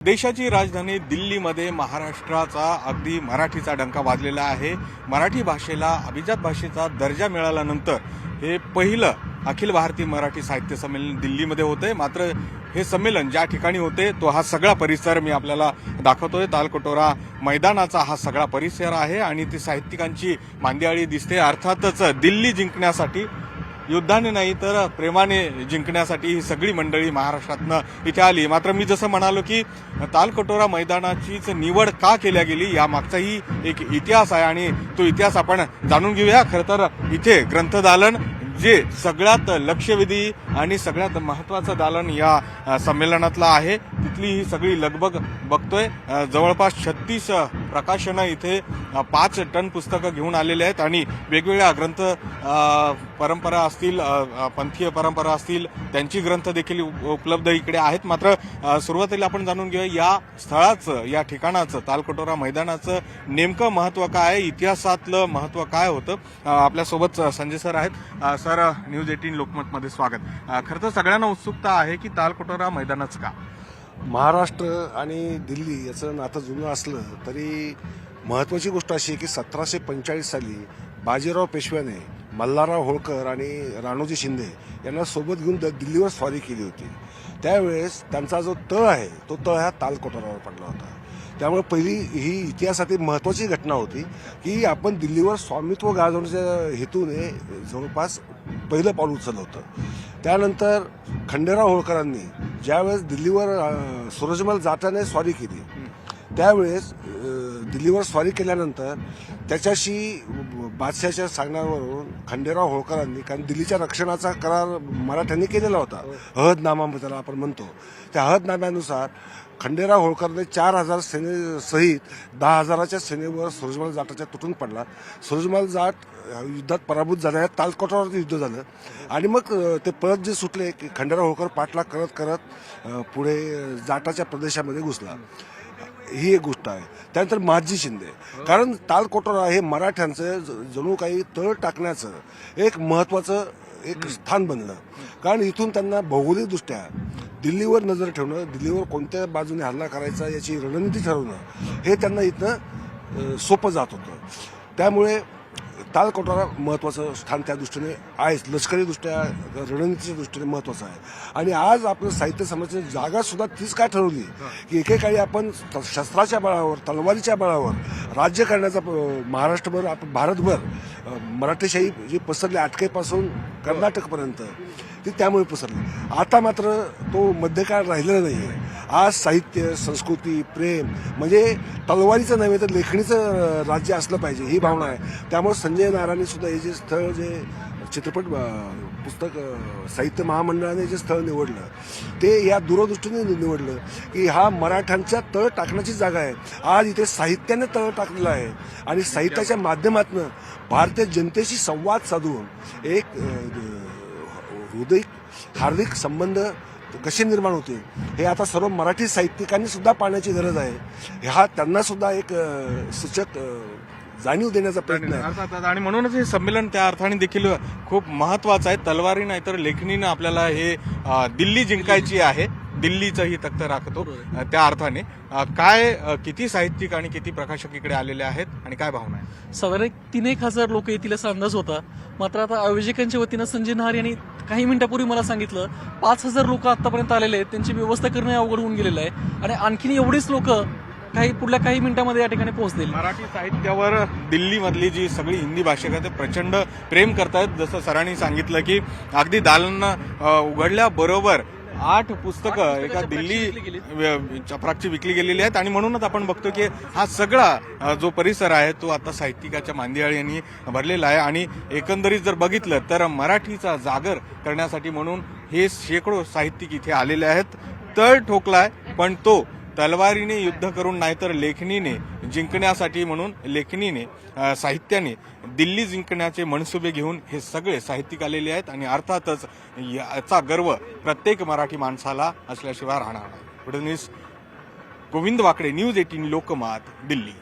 देशाची राजधानी दिल्लीमध्ये महाराष्ट्राचा अगदी मराठीचा डंका वाजलेला आहे। मराठी भाषेला अभिजात भाषेचा दर्जा मिळाल्यानंतर हे पहिलं अखिल भारतीय मराठी साहित्य संमेलन दिल्लीमध्ये होते। मात्र हे संमेलन ज्या ठिकाणी होते तो हा सगळा परिसर मी आपल्याला दाखवतोय। तालकटोरा मैदानाचा हा सगळा परिसर आहे आणि ती साहित्यिकांची मांदियाळी दिसते। अर्थातच दिल्ली जिंकण्यासाठी युद्धाने नाही तर प्रेमाने जिंकण्यासाठी ही सगळी मंडळी महाराष्ट्रातनं इथे आली। मात्र मी जसं म्हणालो की तालकटोरा मैदानाचीच निवड का केल्या गेली यामागचाही एक इतिहास आहे आणि तो इतिहास आपण जाणून घेऊया। खरं तर इथे ग्रंथदालन जे सगळ्यात लक्षवेधी आणि सगळ्यात महत्त्वाचं दालन या संमेलनातलं आहे, तिथली ही सगळी लगबग बघतोय। जवळपास 36 प्रकाशनं इथे 5 टन पुस्तकं घेऊन आलेले आहेत आणि वेगवेगळ्या ग्रंथ परंपरा असतील, पंथीय परंपरा असतील, त्यांची ग्रंथ देखील उपलब्ध इकडे आहेत। मात्र सुरुवातीला आपण जाणून घेऊया या स्थळाचं, या ठिकाणाचं, तालकटोरा मैदानाचं नेमकं महत्त्व काय आहे, इतिहासातलं महत्त्व काय होतं। आपल्यासोबत संजय सर आहेत। सर, न्यूज 18 लोकमतमध्ये स्वागत। खरं तर सगळ्यांना उत्सुकता आहे की तालकटोरा मैदानाचं का? महाराष्ट्र आणि दिल्ली याचं नातं जुनं असलं तरी महत्त्वाची गोष्ट अशी आहे की 1745 साली बाजीराव पेशव्याने मल्हारराव होळकर आणि राणोजी शिंदे यांना सोबत घेऊन दिल्लीवर स्वारी केली होती। त्यावेळेस त्यांचा जो तळ आहे तो तळ हा तालकटोरावर पडला होता। त्यामुळे पहिली ही इतिहासातील महत्त्वाची घटना होती की आपण दिल्लीवर स्वामित्व गाजवण्याच्या हेतूने जवळपास पहिलं पाऊल उचललं होतं। त्यानंतर खंडेराव होळकरांनी ज्यावेळेस दिल्लीवर सूरजमल जाटाने स्वारी केली, त्यावेळेस दिल्लीवर स्वारी केल्यानंतर त्याच्याशी बादशाहच्या सांगण्यावरून खंडेराव होळकरांनी, कारण दिल्लीच्या रक्षणाचा करार मराठ्यांनी केलेला होता, अहदनामा त्याला आपण म्हणतो, त्या अहदनाम्यानुसार खंडेराव होळकरने 4000 सेनेसहित 10,000च्या सेनेवर सूरजमल जाटाच्या तुटून पडला। सूरजमल जाट युद्धात पराभूत झाल्या, तालकटोरावरती युद्ध झालं आणि मग ते परत जे सुटले की खंडेराव होळकर पाठलाग करत करत पुढे जाटाच्या प्रदेशामध्ये घुसला। ही एक गोष्ट आहे। त्यानंतर महादजी शिंदे, कारण तालकटोरा हे मराठ्यांचं जणू काही तळ टाकण्याचं एक महत्त्वाचं एक स्थान बनलं, कारण इथून त्यांना भौगोलिकदृष्ट्या दिल्लीवर नजर ठेवणं, दिल्लीवर कोणत्या बाजूने हल्ला करायचा याची रणनीती ठरवणं हे त्यांना इथनं सोपं जात होतं। त्यामुळे तालकटोरा महत्त्वाचं स्थान त्या दृष्टीने आहेच, लष्करीदृष्ट्या रणनीतीच्या दृष्टीने महत्त्वाचं आहे। आणि आज आपलं साहित्य समाजाची जागा सुद्धा तीच काय ठरवली की एकेकाळी आपण शस्त्राच्या बळावर, तलवारीच्या बळावर राज्य करण्याचा महाराष्ट्रभर, आपण भारतभर मराठीशाही जी पसरली अटकेपासून कर्नाटकपर्यंत ती त्यामुळे पसरली। आता मात्र तो मध्यकाळ राहिलेला नाही आहे। आज साहित्य, संस्कृती, प्रेम म्हणजे तलवारीचं नव्हे तर लेखणीचं राज्य असलं पाहिजे ही भावना आहे। त्यामुळे संजय नारायणनी सुद्धा हे जे स्थळ, जे चित्रपट पुस्तक साहित्य महामंडळाने जे स्थळ निवडलं ते या दूरदृष्टीने निवडलं की हा मराठ्यांच्या तळ टाकण्याची जागा आहे। आज इथे साहित्याने तळ टाकलेला आहे आणि साहित्याच्या माध्यमातून भारतीय जनतेशी संवाद साधून एक हार्दिक संबंध कसे निर्माण होते हे आता सर्व मराठी साहित्यिकांनी सुद्धा पाहण्याची गरज आहे। हा त्यांना सुद्धा एक सूचक जाणीव देण्याचा प्रयत्न आहे अर्थात। आणि म्हणूनच हे संमेलन त्या अर्थाने देखील खूप महत्त्वाचं आहे। तलवारी नाही तर लेखणीनं आपल्याला हे दिल्ली जिंकायची आहे, दिल्लीचंही तख्त राखतो त्या अर्थाने। काय किती साहित्यिक आणि किती प्रकाशक इकडे आलेले आहेत आणि काय भावना आहे? साधारण 3-1 हजार लोक येतील असा अंदाज होता। मात्र आता आयोजकांच्या वतीनं संजय नहार यांनी काही मिनिटापूर्वी मला सांगितलं 5,000 लोक आतापर्यंत आलेले आहेत, त्यांची व्यवस्था करणं अवघड होऊन गेलेलं आहे आणि आणखीन एवढीच लोक पुढल्या काही मिनिटांमध्ये या ठिकाणी पोहोचतील। मराठी साहित्यावर दिल्लीमधली जी सगळी हिंदी भाषिक आहे ते प्रचंड प्रेम करतायत। जसं सरांनी सांगितलं की अगदी दालन उघडल्याबरोबर 8 पुस्तकं एका दिल्ली चपराकची विकली गेलेली आहेत आणि म्हणूनच आपण बघतो की हा सगळा जो परिसर आहे तो आता साहित्यिकाच्या मांदियाळींनी भरलेला आहे। आणि एकंदरीत जर बघितलं तर मराठीचा जागर करण्यासाठी म्हणून हे शेकडो साहित्यिक इथे आलेले आहेत। तळ ठोकलाय पण तो तलवारीने युद्ध करून नाहीतर लेखणीने जिंकण्यासाठी, म्हणून लेखणीने, साहित्याने दिल्ली जिंकण्याचे मनसुबे घेऊन हे सगळे साहित्यिक आलेले आहेत आणि अर्थातच याचा गर्व प्रत्येक मराठी माणसाला असल्याशिवाय राहणार नाही। गोविंद वाकडे, न्यूज 18 लोकमत, दिल्ली।